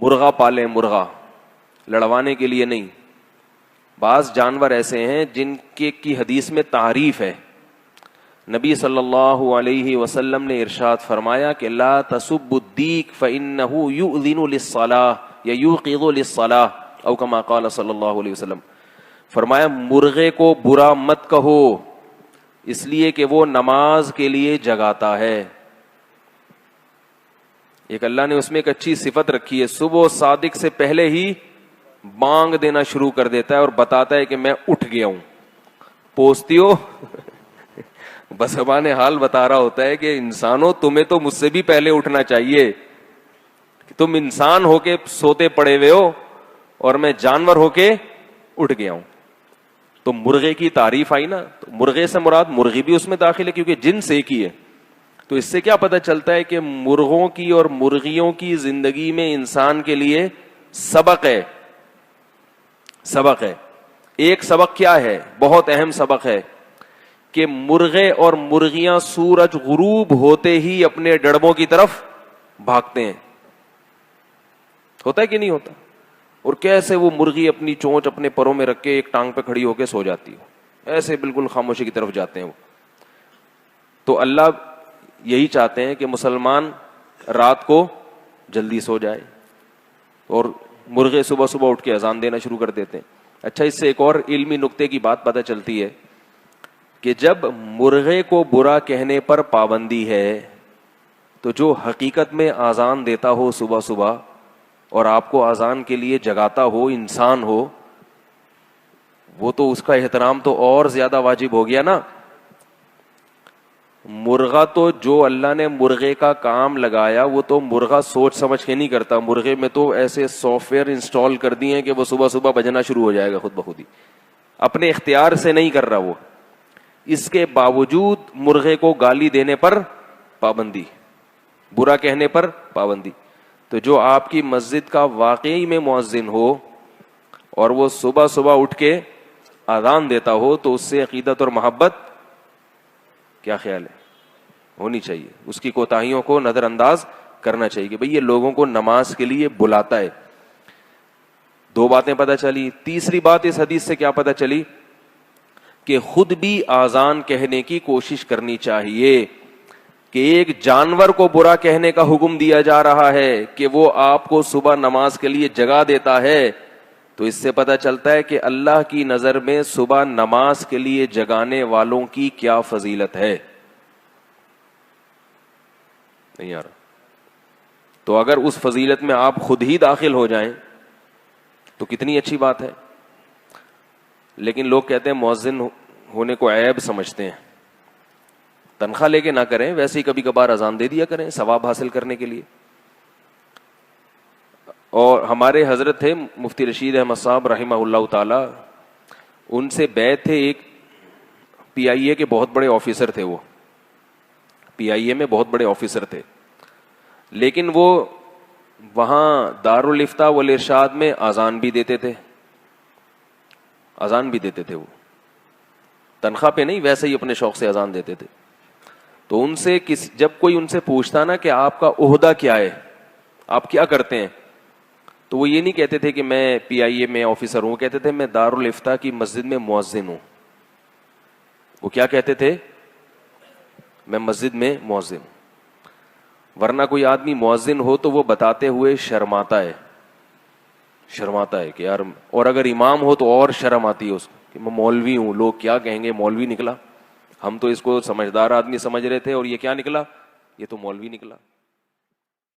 مرغا پالیں, مرغا لڑوانے کے لیے نہیں. بعض جانور ایسے ہیں جن کی حدیث میں تعریف ہے. نبی صلی اللہ علیہ وسلم نے ارشاد فرمایا کہ لا تسبوا الدیک فإنہ یؤذن للصلاة یا یوقظ للصلاة او کما قال صلی اللہ علیہ وسلم. فرمایا مرغے کو برا مت کہو, اس لیے کہ وہ نماز کے لیے جگاتا ہے. ایک اللہ نے اس میں ایک اچھی صفت رکھی ہے, صبح صادق سے پہلے ہی بانگ دینا شروع کر دیتا ہے اور بتاتا ہے کہ میں اٹھ گیا ہوں. پوچھتی ہو بس زبان حال بتا رہا ہوتا ہے کہ انسانوں تمہیں تو مجھ سے بھی پہلے اٹھنا چاہیے, تم انسان ہو کے سوتے پڑے ہوئے ہو اور میں جانور ہو کے اٹھ گیا ہوں. تو مرغے کی تعریف آئی نا, تو مرغے سے مراد مرغی بھی اس میں داخل ہے کیونکہ جنس ایک ہی ہے. تو اس سے کیا پتہ چلتا ہے کہ مرغوں کی اور مرغیوں کی زندگی میں انسان کے لیے سبق ہے. سبق ہے. ایک سبق کیا ہے, بہت اہم سبق ہے کہ مرغے اور مرغیاں سورج غروب ہوتے ہی اپنے ڈڑبوں کی طرف بھاگتے ہیں. ہوتا ہے کہ نہیں ہوتا؟ اور کیسے وہ مرغی اپنی چونچ اپنے پروں میں رکھ کے ایک ٹانگ پہ کھڑی ہو کے سو جاتی ہو, ایسے بالکل خاموشی کی طرف جاتے ہیں وہ. تو اللہ یہی چاہتے ہیں کہ مسلمان رات کو جلدی سو جائے اور مرغے صبح صبح اٹھ کے اذان دینا شروع کر دیتے ہیں. اچھا, اس سے ایک اور علمی نقطے کی بات پتہ چلتی ہے کہ جب مرغے کو برا کہنے پر پابندی ہے تو جو حقیقت میں اذان دیتا ہو صبح صبح اور آپ کو اذان کے لیے جگاتا ہو انسان ہو, وہ تو اس کا احترام تو اور زیادہ واجب ہو گیا نا. مرغا تو جو اللہ نے مرغے کا کام لگایا وہ تو مرغا سوچ سمجھ کے نہیں کرتا. مرغے میں تو ایسے سافٹ ویئر انسٹال کر دیے ہیں کہ وہ صبح صبح بجنا شروع ہو جائے گا خود بخود ہی, اپنے اختیار سے نہیں کر رہا وہ. اس کے باوجود مرغے کو گالی دینے پر پابندی, برا کہنے پر پابندی. تو جو آپ کی مسجد کا واقعی میں مؤذن ہو اور وہ صبح صبح اٹھ کے اذان دیتا ہو تو اس سے عقیدت اور محبت کیا خیال ہے ہونی چاہیے. اس کی کوتاہیوں کو نظر انداز کرنا چاہیے کہ بھئی یہ لوگوں کو نماز کے لیے بلاتا ہے. دو باتیں پتہ چلی. تیسری بات اس حدیث سے کیا پتہ چلی کہ خود بھی اذان کہنے کی کوشش کرنی چاہیے. کہ ایک جانور کو برا کہنے کا حکم دیا جا رہا ہے کہ وہ آپ کو صبح نماز کے لیے جگا دیتا ہے, تو اس سے پتہ چلتا ہے کہ اللہ کی نظر میں صبح نماز کے لیے جگانے والوں کی کیا فضیلت ہے. نہیں یار, تو اگر اس فضیلت میں آپ خود ہی داخل ہو جائیں تو کتنی اچھی بات ہے. لیکن لوگ کہتے ہیں مؤذن ہونے کو عیب سمجھتے ہیں. تنخواہ لے کے نہ کریں, ویسے ہی کبھی کبھار اذان دے دیا کریں ثواب حاصل کرنے کے لیے. اور ہمارے حضرت تھے مفتی رشید احمد صاحب رحمہ اللہ تعالی, ان سے بیعت تھے ایک پی آئی اے کے بہت بڑے آفیسر تھے. وہ پی آئی اے میں بہت بڑے آفیسر تھے, لیکن وہ وہاں دارالفتاء والارشاد میں اذان بھی دیتے تھے. اذان بھی دیتے تھے, وہ تنخواہ پہ نہیں, ویسے ہی اپنے شوق سے اذان دیتے تھے. تو ان سے جب کوئی ان سے پوچھتا نا کہ آپ کا عہدہ کیا ہے, آپ کیا کرتے ہیں, تو وہ یہ نہیں کہتے تھے کہ میں پی آئی اے میں آفیسر ہوں, کہتے تھے میں دارالفتاء کی مسجد میں مؤذن ہوں. وہ کیا کہتے تھے, میں مسجد میں مؤذن ہوں. ورنہ کوئی آدمی مؤذن ہو تو وہ بتاتے ہوئے شرماتا ہے کہ یار, اور اگر امام ہو تو اور شرم آتی ہے اس کو کہ میں مولوی ہوں, لوگ کیا کہیں گے, مولوی نکلا. ہم تو اس کو سمجھدار آدمی سمجھ رہے تھے اور یہ کیا نکلا, یہ تو مولوی نکلا.